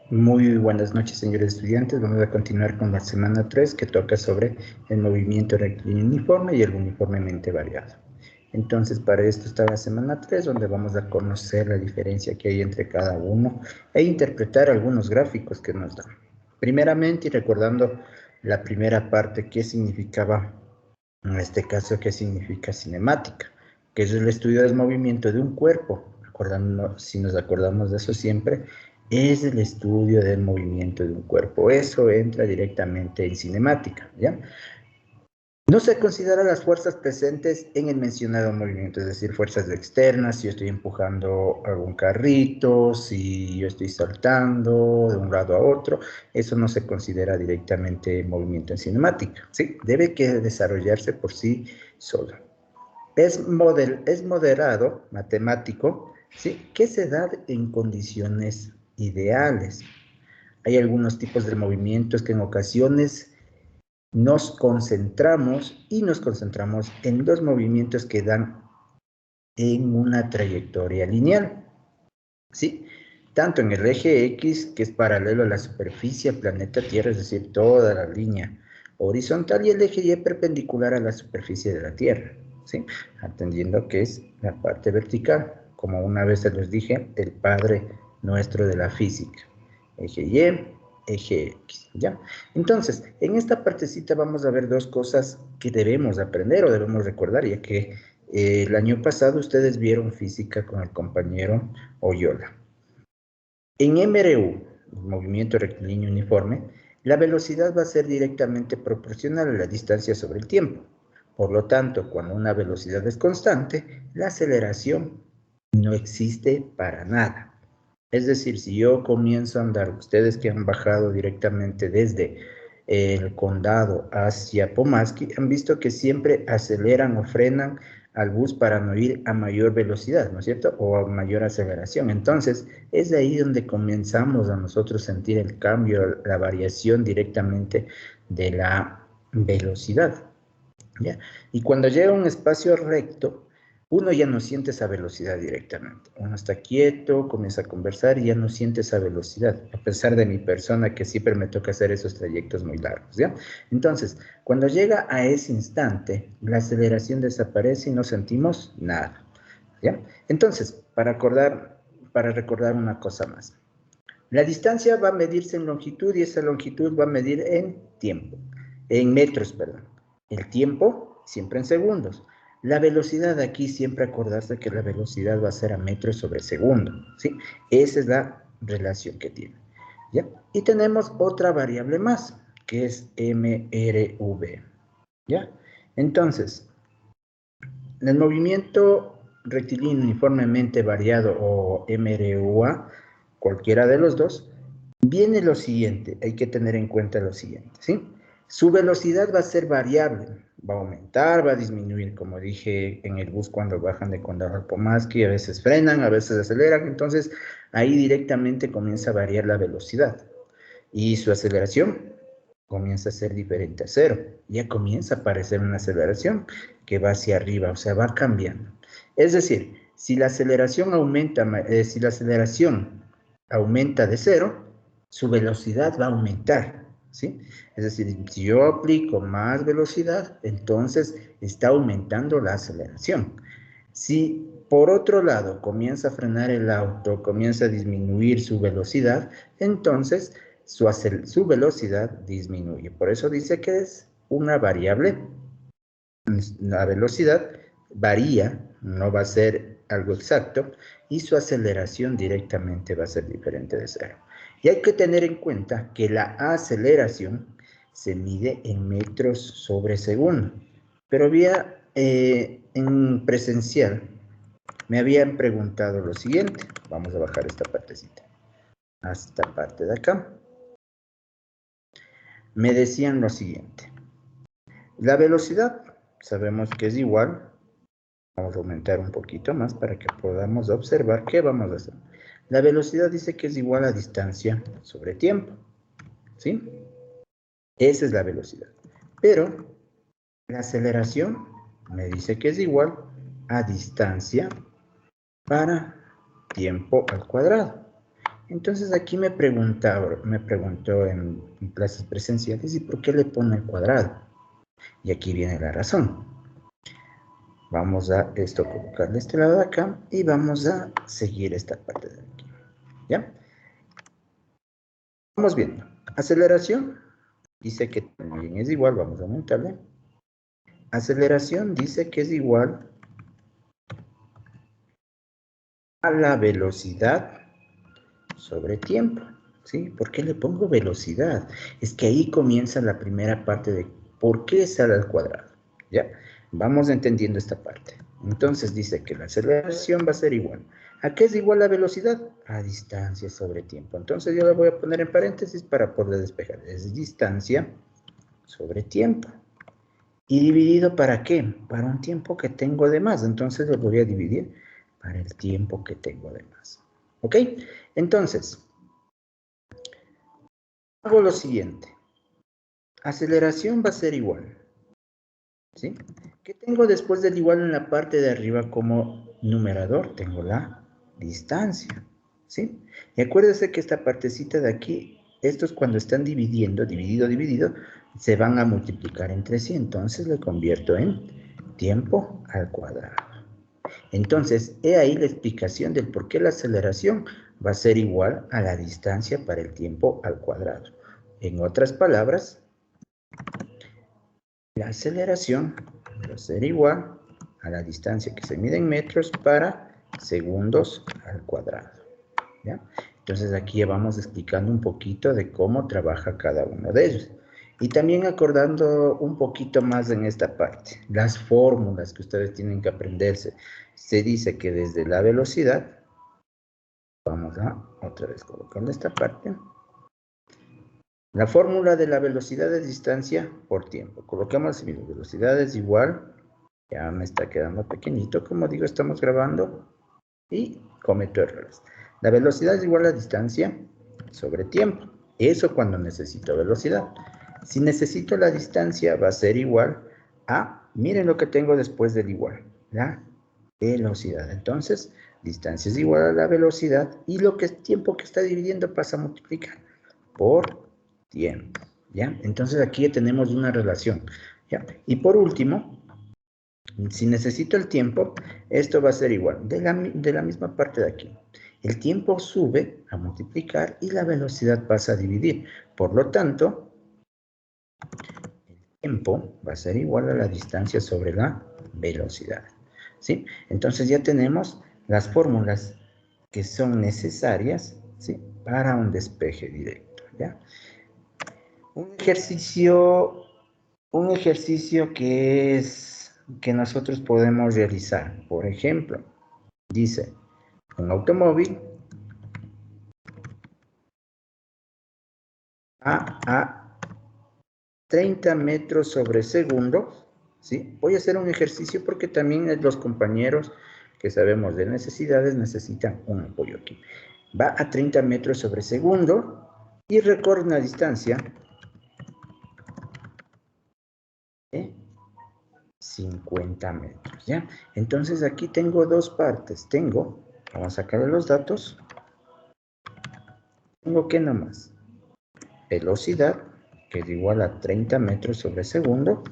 Muy buenas noches, señores estudiantes. Vamos a continuar con la semana 3 que toca sobre el movimiento rectilíneo uniforme y el uniformemente variado. Entonces, para esto está la semana 3, donde vamos a conocer la diferencia que hay entre cada uno e interpretar algunos gráficos que nos dan. Primeramente, y recordando la primera parte, ¿qué significaba, en este caso, qué significa cinemática? Que es el estudio del movimiento de un cuerpo. Si nos acordamos de eso siempre, es el estudio del movimiento de un cuerpo. Eso entra directamente en cinemática, ¿ya? No se consideran las fuerzas presentes en el mencionado movimiento, es decir, fuerzas externas, si yo estoy empujando algún carrito, si yo estoy saltando de un lado a otro, eso no se considera directamente movimiento en cinemática, ¿sí? Debe que desarrollarse por sí solo. Es moderado, matemático, ¿sí? Que se da en condiciones ideales. Hay algunos tipos de movimientos que en ocasiones nos concentramos en los movimientos que dan en una trayectoria lineal, ¿sí? Tanto en el eje X, que es paralelo a la superficie al planeta Tierra, es decir, toda la línea horizontal, y el eje Y perpendicular a la superficie de la Tierra, ¿sí? Atendiendo que es la parte vertical, como una vez se los dije, el padre nuestro de la física. Eje Y, eje X, ¿ya? Entonces, en esta partecita vamos a ver dos cosas que debemos aprender o debemos recordar, ya que el año pasado ustedes vieron física con el compañero Oyola. En MRU, movimiento rectilíneo uniforme, la velocidad va a ser directamente proporcional a la distancia sobre el tiempo. Por lo tanto, cuando una velocidad es constante, la aceleración no existe para nada. Es decir, si yo comienzo a andar, ustedes que han bajado directamente desde el condado hacia Pomaski, han visto que siempre aceleran o frenan al bus para no ir a mayor velocidad, ¿no es cierto? O a mayor aceleración. Entonces, es de ahí donde comenzamos a nosotros sentir el cambio, la variación directamente de la velocidad, ¿ya? Y cuando llega a un espacio recto, uno ya no siente esa velocidad directamente. Uno está quieto, comienza a conversar y ya no siente esa velocidad, a pesar de mi persona que siempre me toca hacer esos trayectos muy largos, ¿ya? Entonces, cuando llega a ese instante, la aceleración desaparece y no sentimos nada, ¿ya? Entonces, para recordar una cosa más. La distancia va a medirse en longitud y esa longitud va a medir en tiempo, en metros, perdón. El tiempo siempre en segundos. La velocidad aquí siempre acordarse que la velocidad va a ser a metros sobre segundo, ¿sí? Esa es la relación que tiene, ¿ya? Y tenemos otra variable más, que es MRV, ¿ya? Entonces, el movimiento rectilíneo uniformemente variado o MRUA, cualquiera de los dos, viene lo siguiente, hay que tener en cuenta lo siguiente, ¿sí? Su velocidad va a ser variable, va a aumentar, va a disminuir, como dije en el bus cuando bajan de Condado al Pomaski, a veces frenan, a veces aceleran, entonces ahí directamente comienza a variar la velocidad y su aceleración comienza a ser diferente a cero. Ya comienza a aparecer una aceleración que va hacia arriba, o sea, va cambiando. Es decir, si la aceleración aumenta de cero, su velocidad va a aumentar, ¿sí? Es decir, si yo aplico más velocidad, entonces está aumentando la aceleración. Si por otro lado comienza a frenar el auto, comienza a disminuir su velocidad, entonces su velocidad disminuye. Por eso dice que es una variable. La velocidad varía, no va a ser algo exacto, y su aceleración directamente va a ser diferente de cero. Y hay que tener en cuenta que la aceleración se mide en metros sobre segundo. Pero en presencial me habían preguntado lo siguiente. Vamos a bajar esta partecita. A esta parte de acá. Me decían lo siguiente. La velocidad sabemos que es igual. Vamos a aumentar un poquito más para que podamos observar qué vamos a hacer. La velocidad dice que es igual a distancia sobre tiempo, ¿sí? Esa es la velocidad. Pero la aceleración me dice que es igual a distancia para tiempo al cuadrado. Entonces aquí me preguntó en clases presenciales, ¿y por qué le pone el cuadrado? Y aquí viene la razón. Vamos a colocar de este lado de acá y vamos a seguir esta parte de aquí. ¿Ya? Vamos viendo. Aceleración dice que también es igual, vamos a aumentarle. Aceleración dice que es igual a la velocidad sobre tiempo. ¿Sí? ¿Por qué le pongo velocidad? Es que ahí comienza la primera parte de por qué sale al cuadrado. ¿Ya? Vamos entendiendo esta parte. Entonces dice que la aceleración va a ser igual. ¿A qué es igual la velocidad? A distancia sobre tiempo. Entonces yo la voy a poner en paréntesis para poder despejar. Es distancia sobre tiempo. ¿Y dividido para qué? Para un tiempo que tengo de más. Entonces lo voy a dividir para el tiempo que tengo de más. ¿Ok? Entonces, hago lo siguiente. Aceleración va a ser igual. ¿Sí? ¿Qué tengo después del igual en la parte de arriba como numerador? Tengo la distancia. ¿Sí? Y acuérdense que esta partecita de aquí, estos cuando están dividiendo, dividido, se van a multiplicar entre sí. Entonces le convierto en tiempo al cuadrado. Entonces, he ahí la explicación del por qué la aceleración va a ser igual a la distancia para el tiempo al cuadrado. En otras palabras, la aceleración va a ser igual a la distancia que se mide en metros para segundos al cuadrado. ¿Ya? Entonces aquí ya vamos explicando un poquito de cómo trabaja cada uno de ellos. Y también acordando un poquito más en esta parte, las fórmulas que ustedes tienen que aprenderse. Se dice que desde la velocidad, vamos a otra vez colocarle esta parte, la fórmula de la velocidad es distancia por tiempo. Colocamos así mismo, velocidad es igual, ya me está quedando pequeñito, como digo, estamos grabando y cometo errores. La velocidad es igual a distancia sobre tiempo. Eso cuando necesito velocidad. Si necesito la distancia va a ser igual a, miren lo que tengo después del igual, la velocidad. Entonces, distancia es igual a la velocidad y lo que es tiempo que está dividiendo pasa a multiplicar por tiempo. ¿Ya? Entonces aquí ya tenemos una relación. ¿Ya? Y por último, si necesito el tiempo, esto va a ser igual, de la misma parte de aquí. El tiempo sube a multiplicar y la velocidad pasa a dividir. Por lo tanto, el tiempo va a ser igual a la distancia sobre la velocidad. ¿Sí? Entonces ya tenemos las fórmulas que son necesarias, ¿sí?, para un despeje directo. ¿Ya? Un ejercicio que nosotros podemos realizar. Por ejemplo, dice, un automóvil a 30 metros sobre segundo, ¿sí? Voy a hacer un ejercicio porque también los compañeros que sabemos de necesidades necesitan un apoyo aquí. Va a 30 metros sobre segundo y recorre una distancia de 50 metros, ¿ya? Entonces aquí tengo dos partes. Vamos a sacar los datos. Tengo que nomás velocidad, que es igual a 30 metros sobre segundo.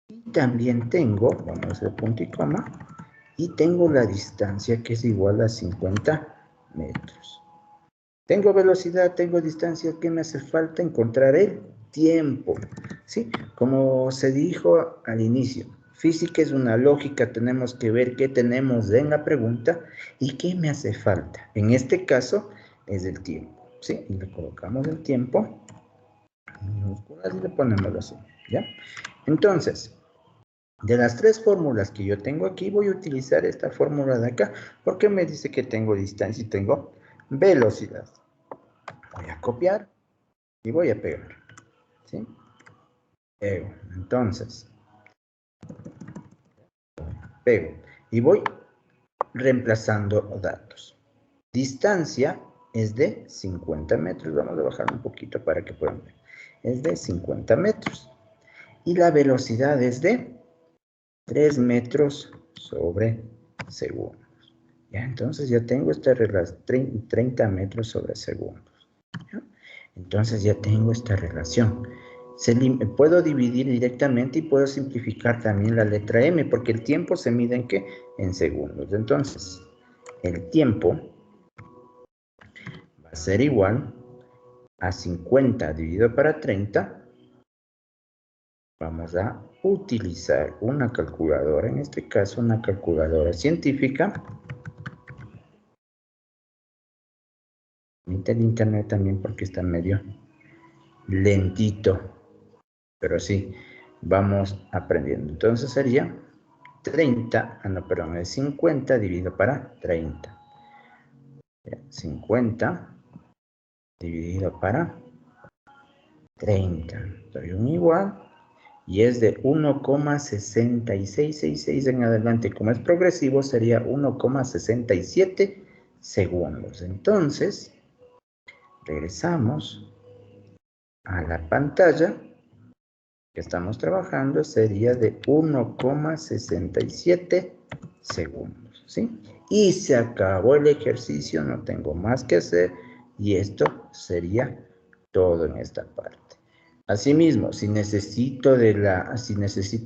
Y también tengo, vamos a hacer punto y coma, y tengo la distancia que es igual a 50 metros. Tengo velocidad, tengo distancia, ¿qué me hace falta? Encontrar el tiempo, ¿sí? Como se dijo al inicio, física es una lógica, tenemos que ver qué tenemos en la pregunta y qué me hace falta. En este caso es el tiempo, ¿sí? Y le colocamos el tiempo, minúsculas, y le ponemos así, ¿ya? Entonces, de las tres fórmulas que yo tengo aquí, voy a utilizar esta fórmula de acá, porque me dice que tengo distancia y tengo velocidad. Voy a copiar y voy a pegar, ¿sí? Pego. Entonces, pego y voy reemplazando datos. Distancia es de 50 metros. Vamos a bajar un poquito para que puedan ver. Es de 50 metros. Y la velocidad es de 3 metros sobre segundo. Ya, entonces ya tengo esta relación, 30 metros sobre segundos. ¿Ya? Entonces ya tengo esta relación. Puedo dividir directamente y puedo simplificar también la letra M, porque el tiempo se mide en ¿qué? En segundos. Entonces, el tiempo va a ser igual a 50 dividido para 30. Vamos a utilizar una calculadora, en este caso una calculadora científica. El internet también porque está medio lentito, pero sí, vamos aprendiendo. Entonces sería 30, perdón, es 50 dividido para 30. 50 dividido para 30. Doy un igual. Y es de 1,6666 en adelante. Como es progresivo, sería 1,67 segundos. Entonces, regresamos a la pantalla que estamos trabajando, sería de 1,67 segundos, ¿sí? Y se acabó el ejercicio, no tengo más que hacer, y esto sería todo en esta parte. Asimismo, si necesito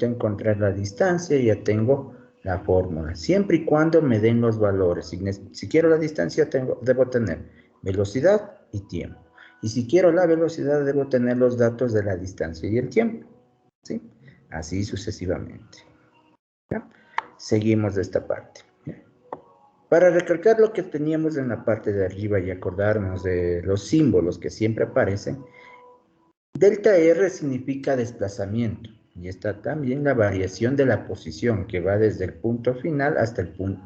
encontrar la distancia, ya tengo la fórmula, siempre y cuando me den los valores. Si quiero la distancia, debo tener velocidad y tiempo. Y si quiero la velocidad, debo tener los datos de la distancia y el tiempo, ¿sí? Así sucesivamente. ¿Ya? Seguimos de esta parte. ¿Ya? Para recalcar lo que teníamos en la parte de arriba y acordarnos de los símbolos que siempre aparecen, delta R significa desplazamiento y está también la variación de la posición que va desde el punto final hasta el punto,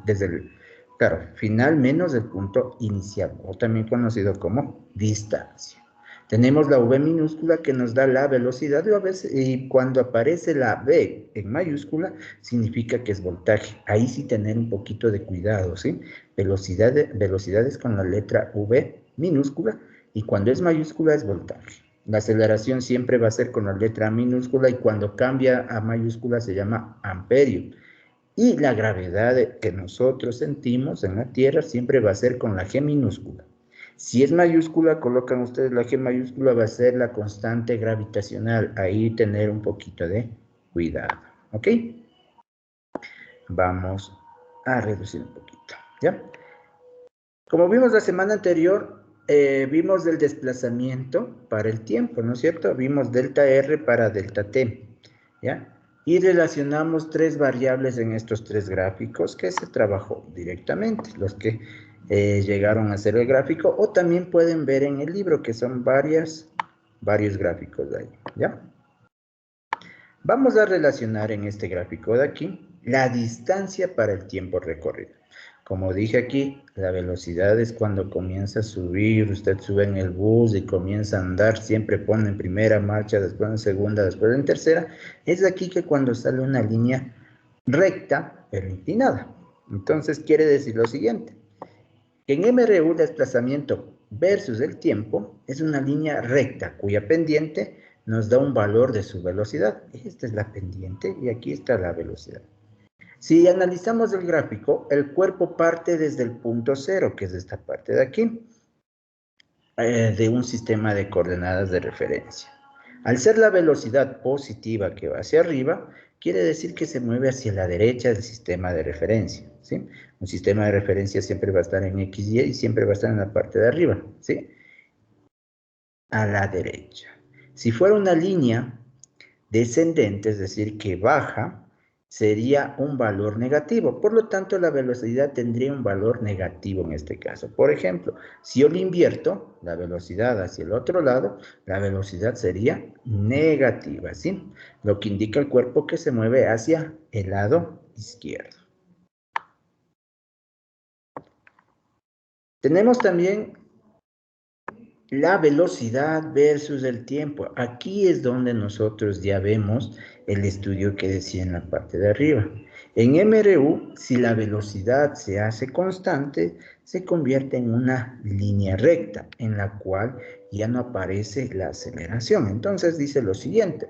final menos el punto inicial, o también conocido como distancia. Tenemos la V minúscula que nos da la velocidad y cuando aparece la V en mayúscula significa que es voltaje. Ahí sí tener un poquito de cuidado, ¿sí? Velocidades con la letra V minúscula y cuando es mayúscula es voltaje. La aceleración siempre va a ser con la letra minúscula y cuando cambia a mayúscula se llama amperio. Y la gravedad que nosotros sentimos en la Tierra siempre va a ser con la G minúscula. Si es mayúscula, colocan ustedes la G mayúscula, va a ser la constante gravitacional. Ahí tener un poquito de cuidado, ¿ok? Vamos a reducir un poquito, ¿ya? Como vimos la semana anterior, vimos del desplazamiento para el tiempo, ¿no es cierto? Vimos delta R para delta T, ¿ya? Y relacionamos tres variables en estos tres gráficos que se trabajó directamente, los que llegaron a hacer el gráfico, o también pueden ver en el libro que son varios gráficos de ahí, ¿ya? Vamos a relacionar en este gráfico de aquí la distancia para el tiempo recorrido. Como dije aquí, la velocidad es cuando comienza a subir, usted sube en el bus y comienza a andar, siempre pone en primera marcha, después en segunda, después en tercera. Es aquí que cuando sale una línea recta, pero inclinada. Entonces quiere decir lo siguiente, que en MRU el desplazamiento versus el tiempo es una línea recta cuya pendiente nos da un valor de su velocidad. Esta es la pendiente y aquí está la velocidad. Si analizamos el gráfico, el cuerpo parte desde el punto cero, que es esta parte de aquí, de un sistema de coordenadas de referencia. Al ser la velocidad positiva que va hacia arriba, quiere decir que se mueve hacia la derecha del sistema de referencia, ¿sí? Un sistema de referencia siempre va a estar en X, Y y siempre va a estar en la parte de arriba, ¿sí? A la derecha. Si fuera una línea descendente, es decir, que baja, sería un valor negativo. Por lo tanto, la velocidad tendría un valor negativo en este caso. Por ejemplo, si yo le invierto la velocidad hacia el otro lado, la velocidad sería negativa, ¿sí? Lo que indica el cuerpo que se mueve hacia el lado izquierdo. Tenemos también la velocidad versus el tiempo. Aquí es donde nosotros ya vemos el estudio que decía en la parte de arriba. En MRU, si la velocidad se hace constante, se convierte en una línea recta, en la cual ya no aparece la aceleración. Entonces dice lo siguiente,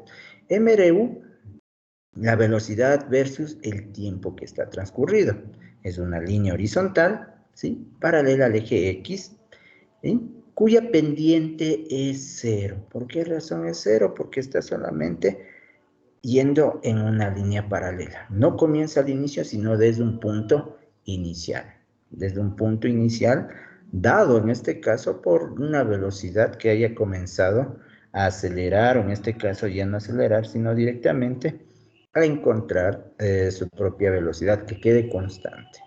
MRU la velocidad versus el tiempo que está transcurrido. Es una línea horizontal, ¿sí? Paralela al eje X, ¿sí? Cuya pendiente es 0. ¿Por qué razón es 0? Porque está solamente yendo en una línea paralela. No comienza al inicio, sino desde un punto inicial. Desde un punto inicial, dado en este caso por una velocidad que haya comenzado a acelerar, o en este caso ya no acelerar, sino directamente a encontrar su propia velocidad, que quede constante.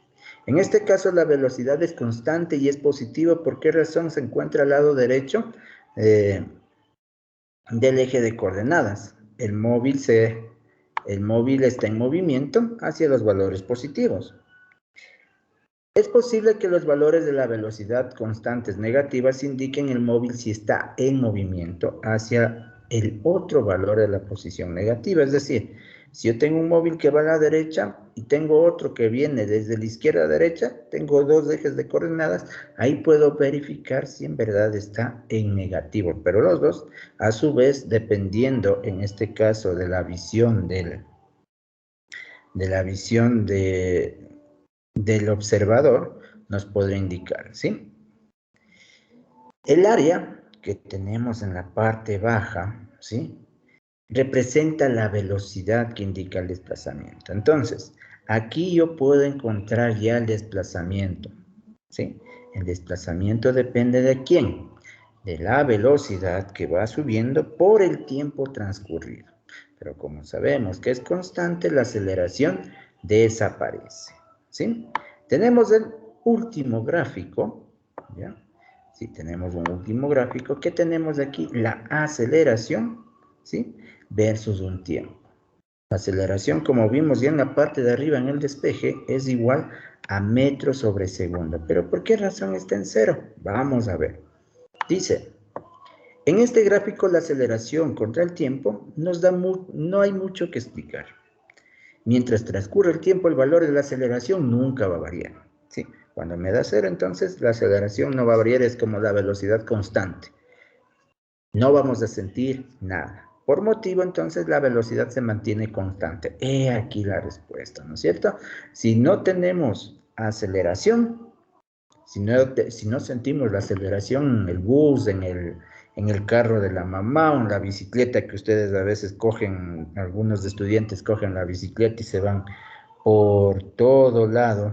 En este caso la velocidad es constante y es positiva. ¿Por qué razón? Se encuentra al lado derecho del eje de coordenadas. El móvil está en movimiento hacia los valores positivos. Es posible que los valores de la velocidad constantes negativas indiquen el móvil si está en movimiento hacia el otro valor de la posición negativa. Es decir, si yo tengo un móvil que va a la derecha y tengo otro que viene desde la izquierda a derecha, tengo dos ejes de coordenadas, ahí puedo verificar si en verdad está en negativo. Pero los dos, a su vez, dependiendo en este caso de la visión del observador, nos podrá indicar, ¿sí? El área que tenemos en la parte baja, ¿sí? Representa la velocidad que indica el desplazamiento. Entonces, aquí yo puedo encontrar ya el desplazamiento, ¿sí? El desplazamiento depende de quién, de la velocidad que va subiendo por el tiempo transcurrido. Pero como sabemos que es constante, la aceleración desaparece, ¿sí? Tenemos el último gráfico, ¿ya? Sí, tenemos un último gráfico. ¿Qué tenemos aquí? La aceleración, ¿sí? Versus un tiempo. La aceleración, como vimos ya en la parte de arriba en el despeje, es igual a metros sobre segundo. ¿Pero por qué razón está en 0? Vamos a ver. Dice, en este gráfico la aceleración contra el tiempo no hay mucho que explicar. Mientras transcurre el tiempo, el valor de la aceleración nunca va a variar, ¿sí? Cuando me da 0, entonces la aceleración no va a variar, es como la velocidad constante. No vamos a sentir nada. Por motivo, entonces, la velocidad se mantiene constante. He aquí la respuesta, ¿no es cierto? Si no tenemos aceleración, si no sentimos la aceleración en el bus, en el carro de la mamá o en la bicicleta que ustedes a veces cogen, algunos estudiantes cogen la bicicleta y se van por todo lado,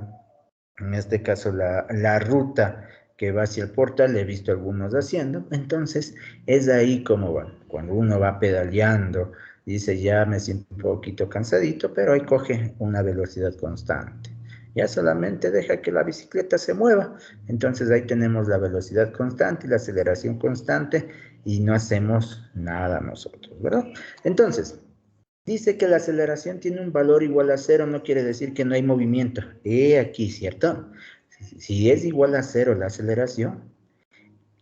en este caso la ruta que va hacia el portal, he visto algunos haciendo, entonces es ahí como va, cuando uno va pedaleando, dice ya me siento un poquito cansadito, pero ahí coge una velocidad constante. Ya solamente deja que la bicicleta se mueva, entonces ahí tenemos la velocidad constante y la aceleración constante y no hacemos nada nosotros, ¿verdad? Entonces, dice que la aceleración tiene un valor igual a 0, no quiere decir que no hay movimiento. Aquí, ¿cierto? Si es igual a 0 la aceleración,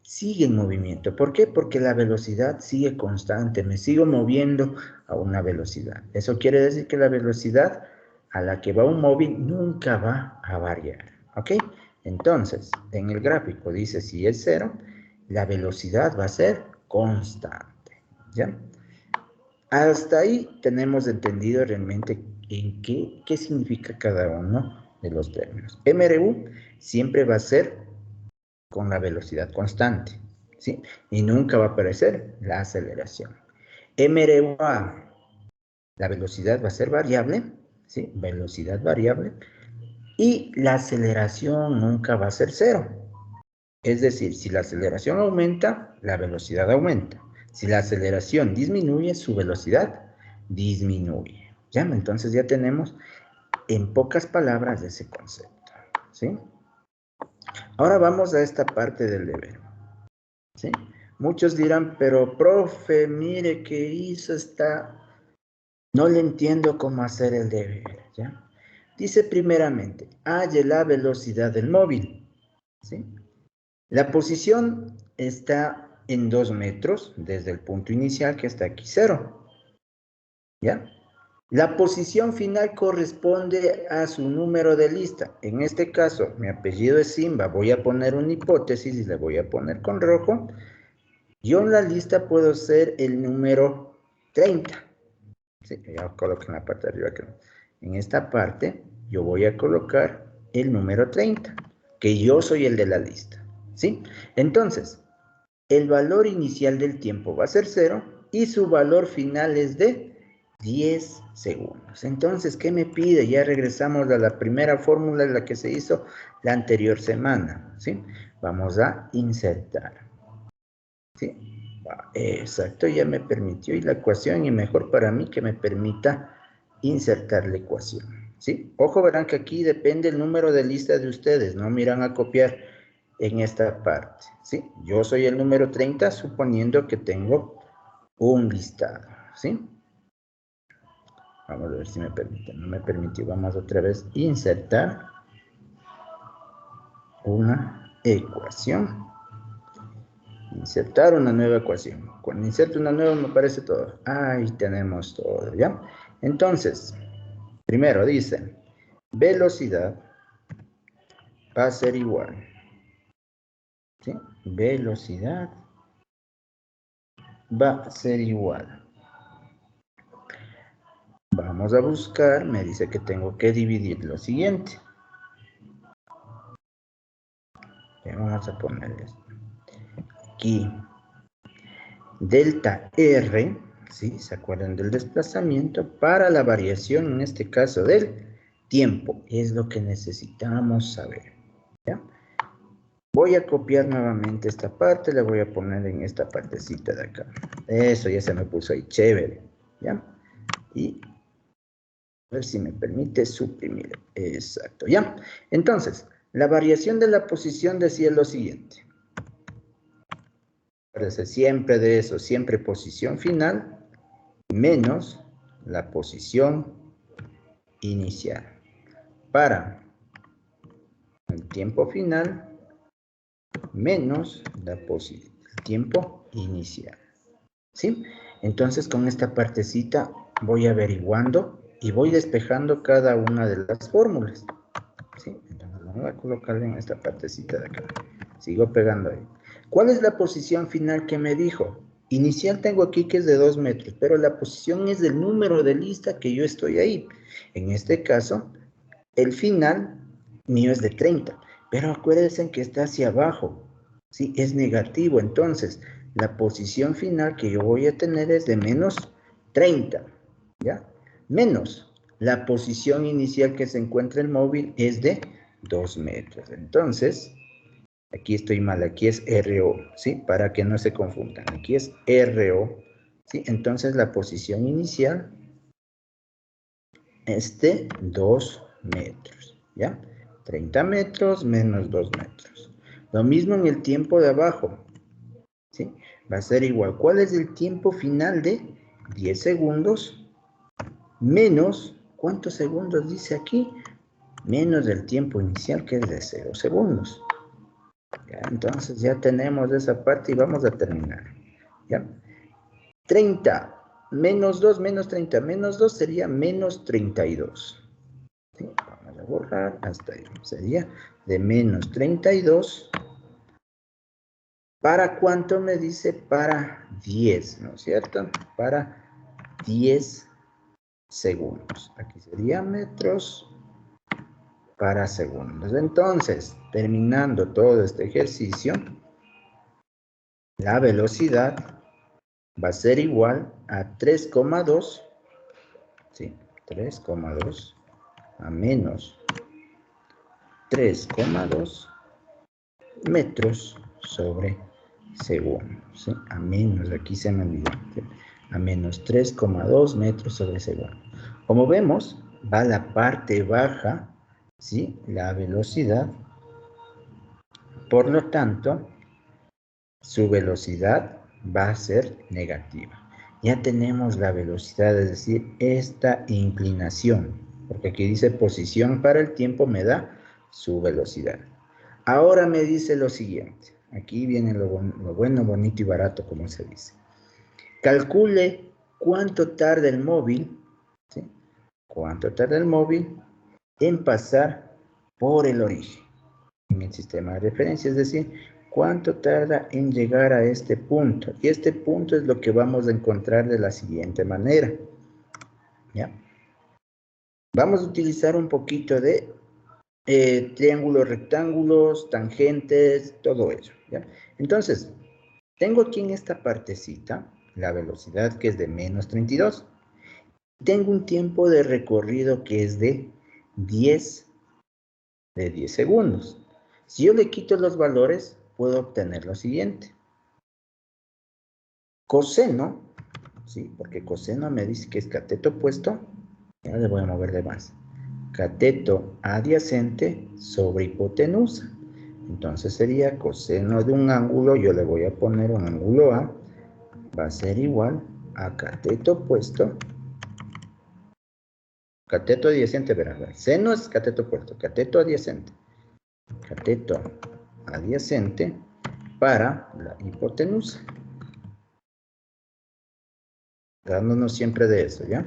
sigue en movimiento. ¿Por qué? Porque la velocidad sigue constante, me sigo moviendo a una velocidad. Eso quiere decir que la velocidad a la que va un móvil nunca va a variar, ¿ok? Entonces, en el gráfico dice si es 0, la velocidad va a ser constante, ¿ya? Hasta ahí tenemos entendido realmente en qué significa cada uno de los términos. MRU siempre va a ser con la velocidad constante, ¿sí? Y nunca va a aparecer la aceleración. MRUA, la velocidad va a ser variable, ¿sí? Velocidad variable. Y la aceleración nunca va a ser 0. Es decir, si la aceleración aumenta, la velocidad aumenta. Si la aceleración disminuye, su velocidad disminuye. ¿Ya? Entonces ya tenemos en pocas palabras ese concepto, ¿sí? Ahora vamos a esta parte del deber, ¿sí? Muchos dirán, pero profe, mire que hizo no le entiendo cómo hacer el deber, ¿ya? Dice primeramente, halle la velocidad del móvil, ¿sí? La posición está en 2 metros desde el punto inicial que está aquí 0, ¿ya? La posición final corresponde a su número de lista. En este caso, mi apellido es Simba. Voy a poner una hipótesis y le voy a poner con rojo. Yo en la lista puedo ser el número 30, ¿sí? Ya coloco en la parte de arriba. En esta parte yo voy a colocar el número 30, que yo soy el de la lista, ¿sí? Entonces, el valor inicial del tiempo va a ser 0 y su valor final es de 10 segundos. Entonces, ¿qué me pide? Ya regresamos a la primera fórmula en la que se hizo la anterior semana, ¿sí? Vamos a insertar, ¿sí? Exacto, ya me permitió y la ecuación, y mejor para mí que me permita insertar la ecuación, ¿sí? Ojo, verán que aquí depende el número de lista de ustedes, no me irán a copiar en esta parte, ¿sí? Yo soy el número 30, suponiendo que tengo un listado, ¿sí? Vamos a ver si me permite. No me permitió. Vamos otra vez a insertar una ecuación. Insertar una nueva ecuación. Cuando inserto una nueva me aparece todo. Ahí tenemos todo, ¿ya? Entonces, primero dice, velocidad va a ser igual, ¿sí? Velocidad va a ser igual. Vamos a buscar, me dice que tengo que dividir lo siguiente. Vamos a poner esto. Aquí, delta R, ¿sí? ¿Se acuerdan del desplazamiento? Para la variación, en este caso, del tiempo. Es lo que necesitamos saber, ¿ya? Voy a copiar nuevamente esta parte, la voy a poner en esta partecita de acá. Eso ya se me puso ahí, chévere, ¿ya? Y a ver si me permite suprimir. Exacto, ¿ya? Entonces, la variación de la posición decía lo siguiente. Acuérdense siempre de eso, siempre posición final menos la posición inicial. Para el tiempo final menos el tiempo inicial. ¿Sí? Entonces con esta partecita voy averiguando y voy despejando cada una de las fórmulas. ¿Sí? Entonces vamos a colocarle en esta partecita de acá. Sigo pegando ahí. ¿Cuál es la posición final que me dijo? Inicial tengo aquí que es de 2 metros, pero la posición es del número de lista que yo estoy ahí. En este caso, el final mío es de 30, pero acuérdense que está hacia abajo, ¿sí? Es negativo, entonces la posición final que yo voy a tener es de menos 30, ¿ya? Menos la posición inicial que se encuentra el móvil es de 2 metros. Entonces, aquí estoy mal, aquí es RO, ¿sí? Para que no se confundan, aquí es RO, ¿sí? Entonces la posición inicial es de 2 metros, ¿ya? 30 metros menos 2 metros. Lo mismo en el tiempo de abajo, ¿sí? Va a ser igual. ¿Cuál es el tiempo final de 10 segundos? Menos, ¿cuántos segundos dice aquí? Menos el tiempo inicial, que es de 0 segundos. ¿Ya? Entonces ya tenemos esa parte y vamos a terminar, ¿ya? 30 menos 2 menos 30 menos 2 sería menos 32. ¿Sí? Vamos a borrar hasta ahí. Sería de menos 32. ¿Para cuánto me dice? Para 10, ¿no es cierto? Para 10 segundos. Aquí sería metros para segundos. Entonces, terminando todo este ejercicio, la velocidad va a ser igual a 3,2, ¿sí? 3,2 a menos 3,2 metros sobre segundo, ¿sí? A menos, aquí se me olvidó, ¿sí? A menos 3,2 metros sobre segundo. Como vemos, va la parte baja, ¿sí? La velocidad. Por lo tanto, su velocidad va a ser negativa. Ya tenemos la velocidad, es decir, esta inclinación, porque aquí dice posición para el tiempo, me da su velocidad. Ahora me dice lo siguiente, aquí viene lo bueno, bonito y barato, como se dice. Calcule cuánto tarda el móvil, ¿sí? Cuánto tarda el móvil en pasar por el origen en el sistema de referencia, es decir, cuánto tarda en llegar a este punto. Y este punto es lo que vamos a encontrar de la siguiente manera. ¿ya? Vamos a utilizar un poquito de triángulos, rectángulos, tangentes, todo eso, ¿ya? Entonces, tengo aquí en esta partecita la velocidad que es de menos 32. Tengo un tiempo de recorrido que es de 10 segundos. Si yo le quito los valores, puedo obtener lo siguiente. Coseno, ¿sí? Porque coseno me dice que es cateto opuesto. Ya le voy a mover de más. Cateto adyacente sobre hipotenusa. Entonces sería coseno de un ángulo, yo le voy a poner un ángulo A, va a ser igual a cateto opuesto. Cateto adyacente, verán, seno es cateto opuesto, cateto adyacente. Cateto adyacente para la hipotenusa. Dándonos siempre de eso, ¿ya?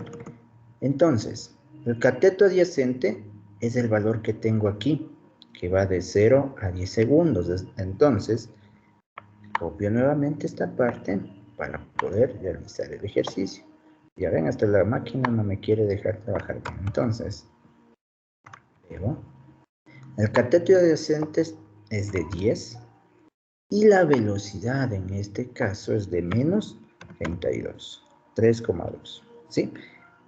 Entonces, el cateto adyacente es el valor que tengo aquí, que va de 0 a 10 segundos. Entonces, copio nuevamente esta parte para poder realizar el ejercicio. Ya ven, hasta la máquina no me quiere dejar trabajar bien. Entonces, veo, el cateto adyacente es de 10 y la velocidad en este caso es de menos 32, 3,2, ¿sí?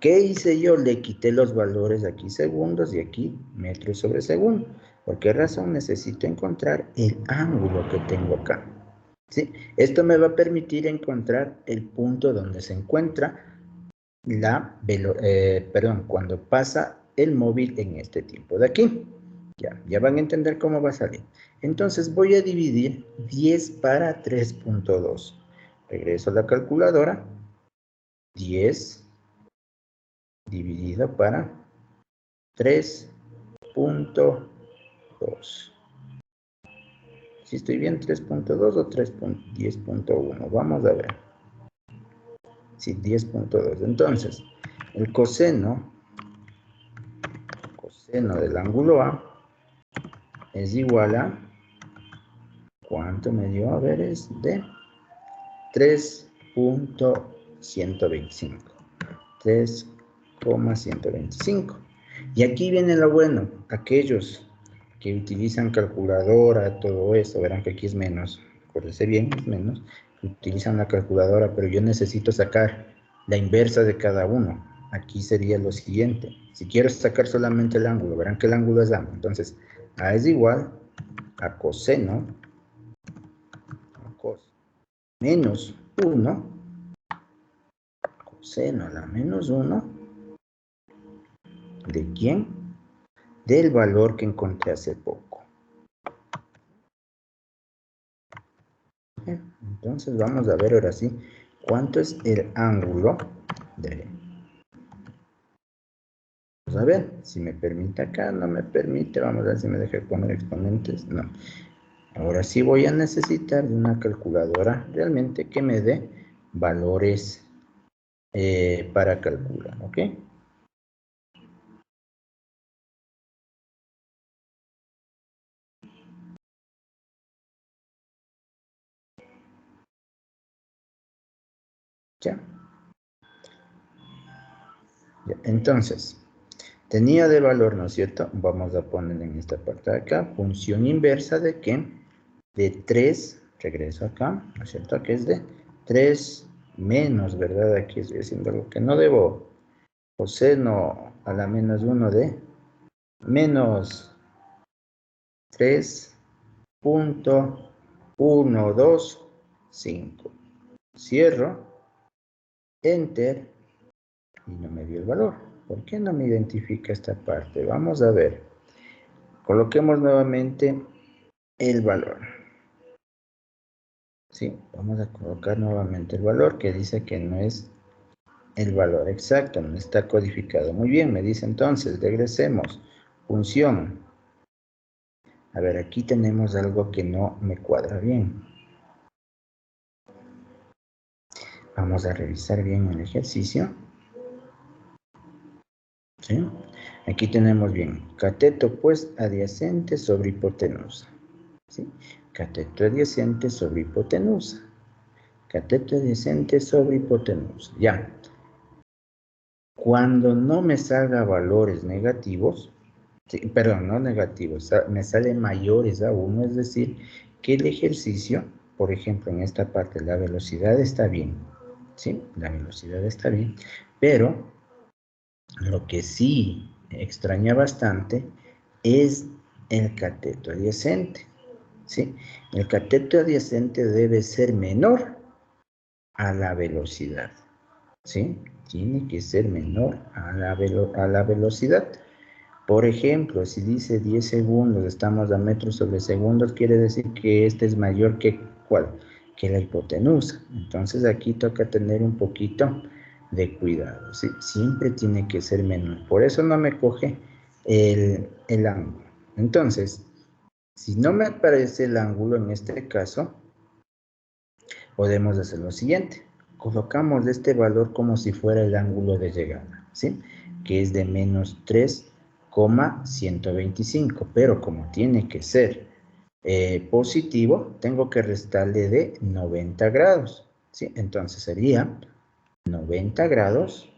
¿Qué hice yo? Le quité los valores aquí segundos y aquí metros sobre segundo. ¿Por qué razón? Necesito encontrar el ángulo que tengo acá, ¿sí? Esto me va a permitir encontrar el punto donde se encuentra cuando pasa el móvil en este tiempo de aquí. Ya van a entender cómo va a salir. Entonces voy a dividir 10 para 3.2. Regreso a la calculadora. 10 dividido para 3.2. Si estoy bien, 3.2 o 10.1. Vamos a ver. Sí, 10.2. Entonces, el coseno del ángulo A es igual a, ¿cuánto me dio? A ver, es de 3.125. 3,125. Y aquí viene lo bueno. Aquellos que utilizan calculadora, todo eso, verán que aquí es menos. Acuérdense bien, es menos. Utilizan la calculadora, pero yo necesito sacar la inversa de cada uno. Aquí sería lo siguiente. Si quiero sacar solamente el ángulo, verán que el ángulo es A. Entonces, A es igual a coseno menos 1, coseno a la menos 1, ¿de quién? Del valor que encontré hace poco. Bien, entonces vamos a ver ahora sí cuánto es el ángulo de... Vamos a ver si me permite acá, no me permite, vamos a ver si me deja poner exponentes, no. Ahora sí voy a necesitar de una calculadora realmente que me dé valores para calcular, ¿ok? ¿Ya? Entonces, tenía de valor, ¿no es cierto? Vamos a poner en esta parte de acá, función inversa de qué? De 3, regreso acá, ¿no es cierto? Que es de 3 menos, ¿verdad? Aquí estoy haciendo algo que no debo. Coseno a la menos 1 de menos 3.125. Cierro, enter, y no me dio el valor. ¿Por qué no me identifica esta parte? Vamos a ver. Coloquemos nuevamente el valor. Sí, vamos a colocar nuevamente el valor que dice que no es el valor exacto, no está codificado. Muy bien, me dice entonces, regresemos. Función. A ver, aquí tenemos algo que no me cuadra bien. Vamos a revisar bien el ejercicio. ¿Sí? Aquí tenemos bien, cateto pues adyacente sobre hipotenusa. ¿Sí? Cateto adyacente sobre hipotenusa. Cateto adyacente sobre hipotenusa. Ya. Cuando no me salga valores negativos, sí, perdón, no negativos, me salen mayores a 1, es decir, que el ejercicio, por ejemplo, en esta parte, la velocidad está bien, ¿sí? La velocidad está bien, pero lo que sí extraña bastante es el cateto adyacente, ¿sí? El cateto adyacente debe ser menor a la velocidad, ¿sí? Tiene que ser menor a la velocidad. Por ejemplo, si dice 10 segundos, estamos a metros sobre segundos, quiere decir que este es mayor que ¿cuál? Que la hipotenusa. Entonces aquí toca tener un poquito de cuidado, ¿sí? Siempre tiene que ser menor. Por eso no me coge el ángulo. Entonces, si no me aparece el ángulo en este caso, podemos hacer lo siguiente. Colocamos este valor como si fuera el ángulo de llegada, ¿sí? Que es de menos 3,125, pero como tiene que ser positivo, tengo que restarle de 90 grados, ¿sí? Entonces sería 90 grados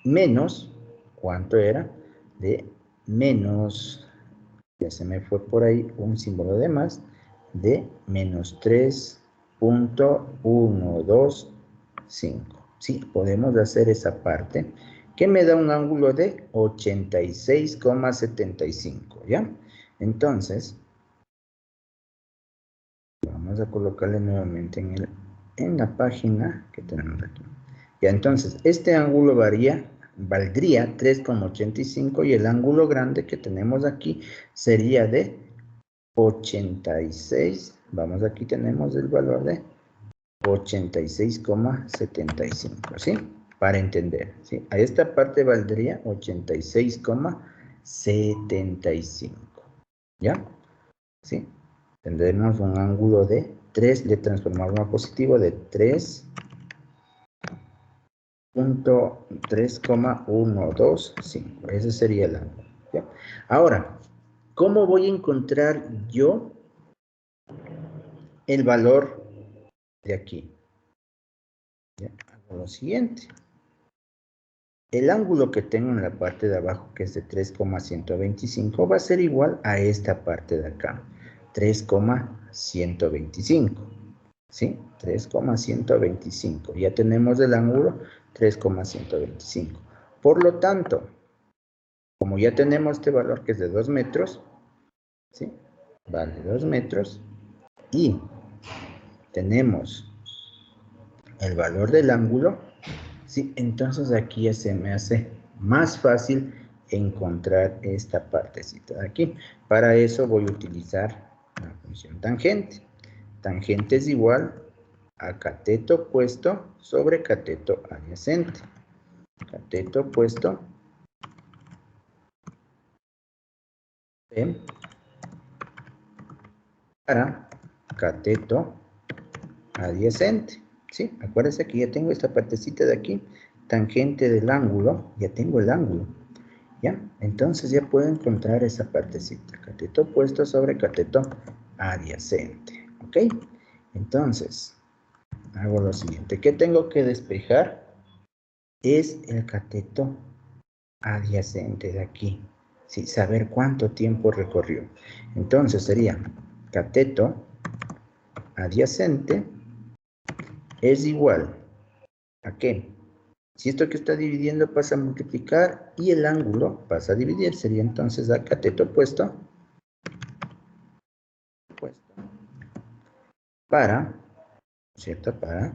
menos, ¿cuánto era? De menos, ya se me fue por ahí un símbolo de más, de menos 3,125. Sí, podemos hacer esa parte, que me da un ángulo de 86,75, ¿ya? Entonces, vamos a colocarle nuevamente en la página que tenemos aquí. Ya, entonces, este ángulo valdría 3,85 y el ángulo grande que tenemos aquí sería de 86, vamos, aquí tenemos el valor de 86,75, ¿sí? Para entender, ¿sí? A esta parte valdría 86,75, ¿ya? ¿Sí? Tendremos un ángulo de 3, le transformamos a positivo de 3,125, ese sería el ángulo, ¿ya? Ahora, ¿cómo voy a encontrar yo el valor de aquí? ¿Ya? Hago lo siguiente. El ángulo que tengo en la parte de abajo, que es de 3,125, va a ser igual a esta parte de acá, 3,125, ¿sí? 3,125. Ya tenemos el ángulo 3,125. Por lo tanto, como ya tenemos este valor que es de 2 metros, ¿sí? Vale 2 metros, y tenemos el valor del ángulo, ¿sí? Entonces aquí ya se me hace más fácil encontrar esta partecita de aquí. Para eso voy a utilizar la función tangente. Tangente es igual a cateto opuesto sobre cateto adyacente. Cateto opuesto para cateto adyacente, ¿sí? Acuérdense que ya tengo esta partecita de aquí, tangente del ángulo, ya tengo el ángulo, ¿ya? Entonces ya puedo encontrar esa partecita, cateto opuesto sobre cateto adyacente, ¿ok? Entonces, hago lo siguiente, ¿qué tengo que despejar? Es el cateto adyacente de aquí, ¿sí? Saber cuánto tiempo recorrió. Entonces sería cateto adyacente es igual a qué. Si esto que está dividiendo pasa a multiplicar y el ángulo pasa a dividir, sería entonces a cateto opuesto para, ¿cierto? Para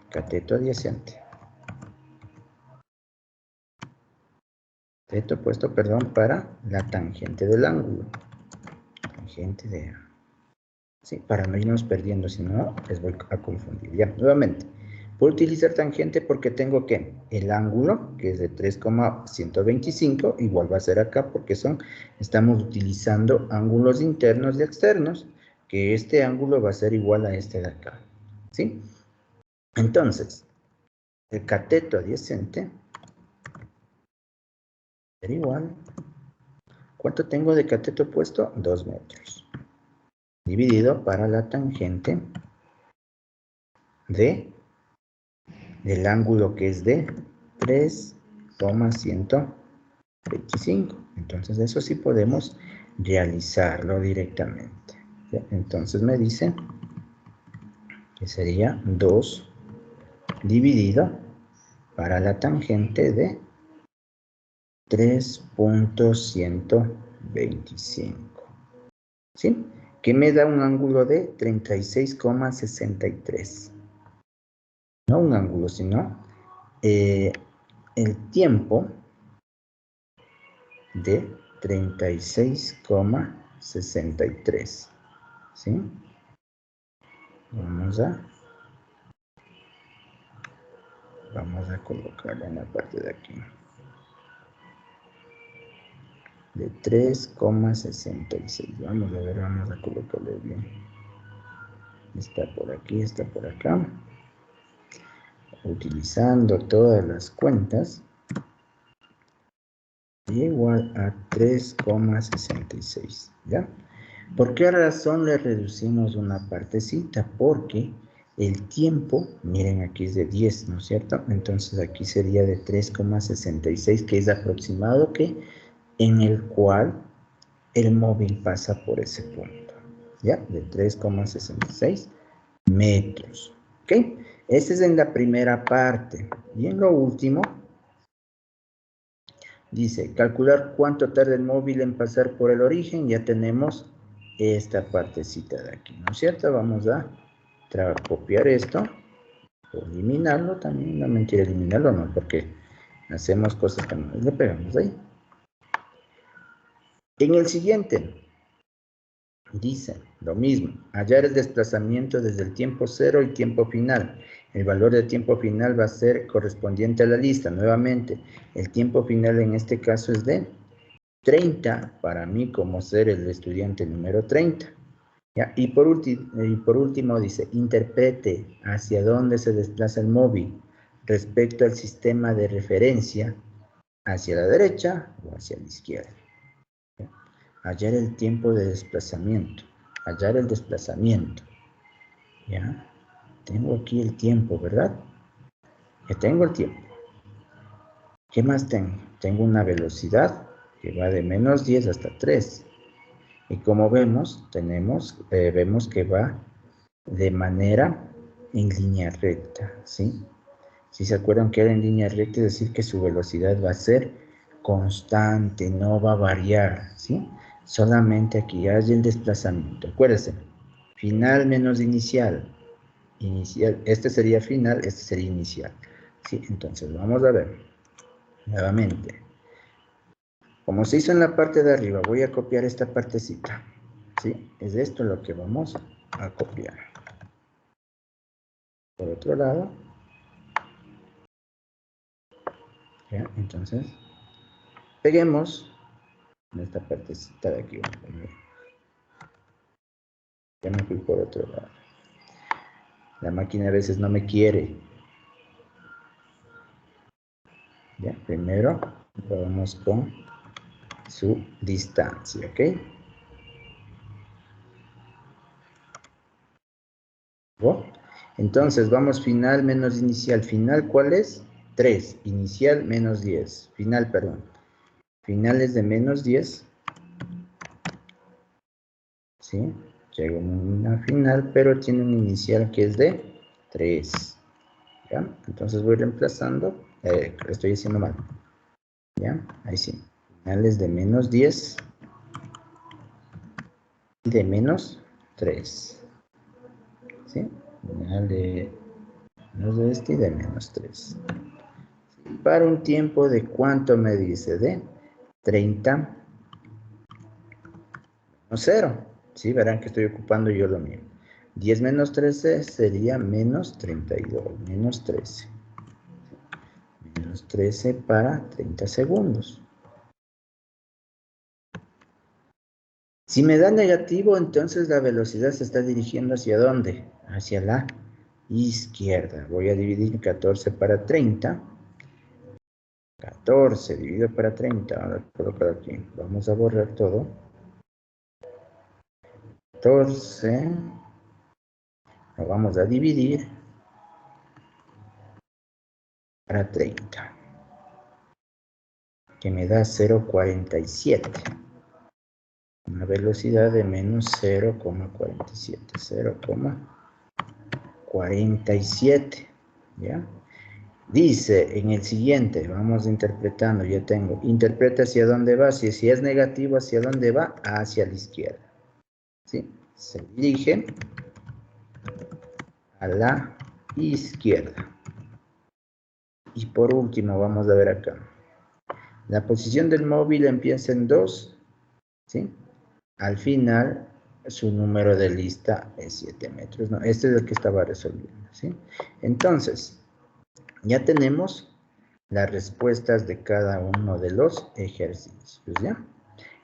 cateto adyacente. Cateto opuesto, perdón, para la tangente del ángulo. Tangente de... Sí, para no irnos perdiendo, si no, les voy a confundir. Ya, nuevamente. Puedo utilizar tangente porque tengo que el ángulo, que es de 3,125, igual va a ser acá porque estamos utilizando ángulos internos y externos, que este ángulo va a ser igual a este de acá, ¿sí? Entonces, el cateto adyacente será igual, ¿cuánto tengo de cateto opuesto? 2 metros, dividido para la tangente de del ángulo que es de 3,125. Entonces eso sí podemos realizarlo directamente. Entonces me dice que sería 2 dividido para la tangente de 3,125. ¿Sí? Que me da un ángulo de 36,63. No un ángulo, sino el tiempo de 36,63. ¿Sí? Vamos a colocarla en la parte de aquí. De 3,66. Vamos a ver, vamos a colocarle bien. Está por aquí, está por acá. Utilizando todas las cuentas. Igual a 3,66. ¿Ya? ¿Por qué razón le reducimos una partecita? Porque el tiempo, miren aquí es de 10, ¿no es cierto? Entonces aquí sería de 3,66, que es aproximado que en el cual el móvil pasa por ese punto, ¿ya? De 3,66 metros, ¿ok? Ese es en la primera parte. Y en lo último, dice, calcular cuánto tarda el móvil en pasar por el origen. Ya tenemos esta partecita de aquí, ¿no es cierto? Vamos a copiar esto, eliminarlo también. No, mentira, eliminarlo no, porque hacemos cosas que no le pegamos ahí. En el siguiente, dice lo mismo, hallar el desplazamiento desde el tiempo cero y tiempo final. El valor de tiempo final va a ser correspondiente a la lista. Nuevamente, el tiempo final en este caso es de 30, para mí como ser el estudiante número 30. ¿Ya? Y por último dice, interprete hacia dónde se desplaza el móvil respecto al sistema de referencia, hacia la derecha o hacia la izquierda. ¿Ya? Hallar el tiempo de desplazamiento, hallar el desplazamiento. ¿Ya? Tengo aquí el tiempo, ¿verdad? Ya tengo el tiempo. ¿Qué más tengo? Tengo una velocidad que va de menos 10 hasta 3. Y como vemos, vemos que va de manera en línea recta, ¿sí? Si se acuerdan que era en línea recta, es decir, que su velocidad va a ser constante, no va a variar, ¿sí? Solamente aquí hay el desplazamiento. Acuérdense, final menos inicial. Inicial, este sería final, este sería inicial. ¿Sí? Entonces, vamos a ver nuevamente. Como se hizo en la parte de arriba, voy a copiar esta partecita. ¿Sí? Es esto lo que vamos a copiar. Por otro lado, ¿ya? Entonces, peguemos en esta partecita de aquí. Ya me fui por otro lado. La máquina a veces no me quiere. ¿Ya? Primero, vamos con su distancia, ¿ok? ¿Oh? Entonces, vamos final menos inicial. Final, ¿cuál es? 3. Inicial menos 10. Final, perdón. Final es de menos 10. ¿Sí? Llega una final, pero tiene un inicial que es de 3. ¿Ya? Entonces voy reemplazando. Estoy haciendo mal. ¿Ya? Ahí sí. Final es de menos 10 y de menos 3. ¿Sí? Final de menos de este y de menos 3. Para un tiempo de ¿cuánto me dice? De 30 menos 0. ¿Sí? Verán que estoy ocupando yo lo mío. 10 menos 13 sería menos 32, menos 13. Menos 13 para 30 segundos. Si me da negativo, entonces la velocidad se está dirigiendo ¿hacia dónde? Hacia la izquierda. Voy a dividir 14 para 30. 14 dividido para 30. Ahora colocar aquí. Vamos a borrar todo. 14. Lo vamos a dividir. para 30. Que me da 0,47. Una velocidad de menos 0,47. 0,47. ¿Ya? Dice en el siguiente, vamos interpretando, ya tengo, interpreta hacia dónde va, si es negativo, ¿hacia dónde va? Hacia la izquierda. ¿Sí? Se dirige a la izquierda. Y por último, vamos a ver acá. La posición del móvil empieza en 2, ¿sí? Al final, su número de lista es 7 metros. No, este es el que estaba resolviendo, ¿sí? Entonces, ya tenemos las respuestas de cada uno de los ejercicios, ¿ya?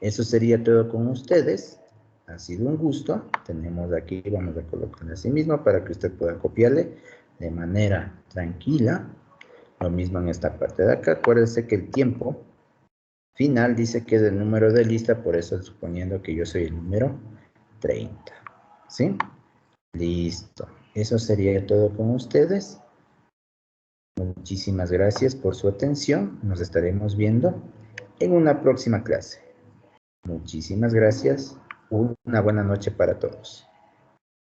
Eso sería todo con ustedes. Ha sido un gusto. Tenemos aquí, vamos a colocarle así mismo para que usted pueda copiarle de manera tranquila. Lo mismo en esta parte de acá. Acuérdense que el tiempo final dice que es el número de lista, por eso suponiendo que yo soy el número 30. ¿Sí? Listo. Eso sería todo con ustedes. Muchísimas gracias por su atención. Nos estaremos viendo en una próxima clase. Muchísimas gracias. Una buena noche para todos.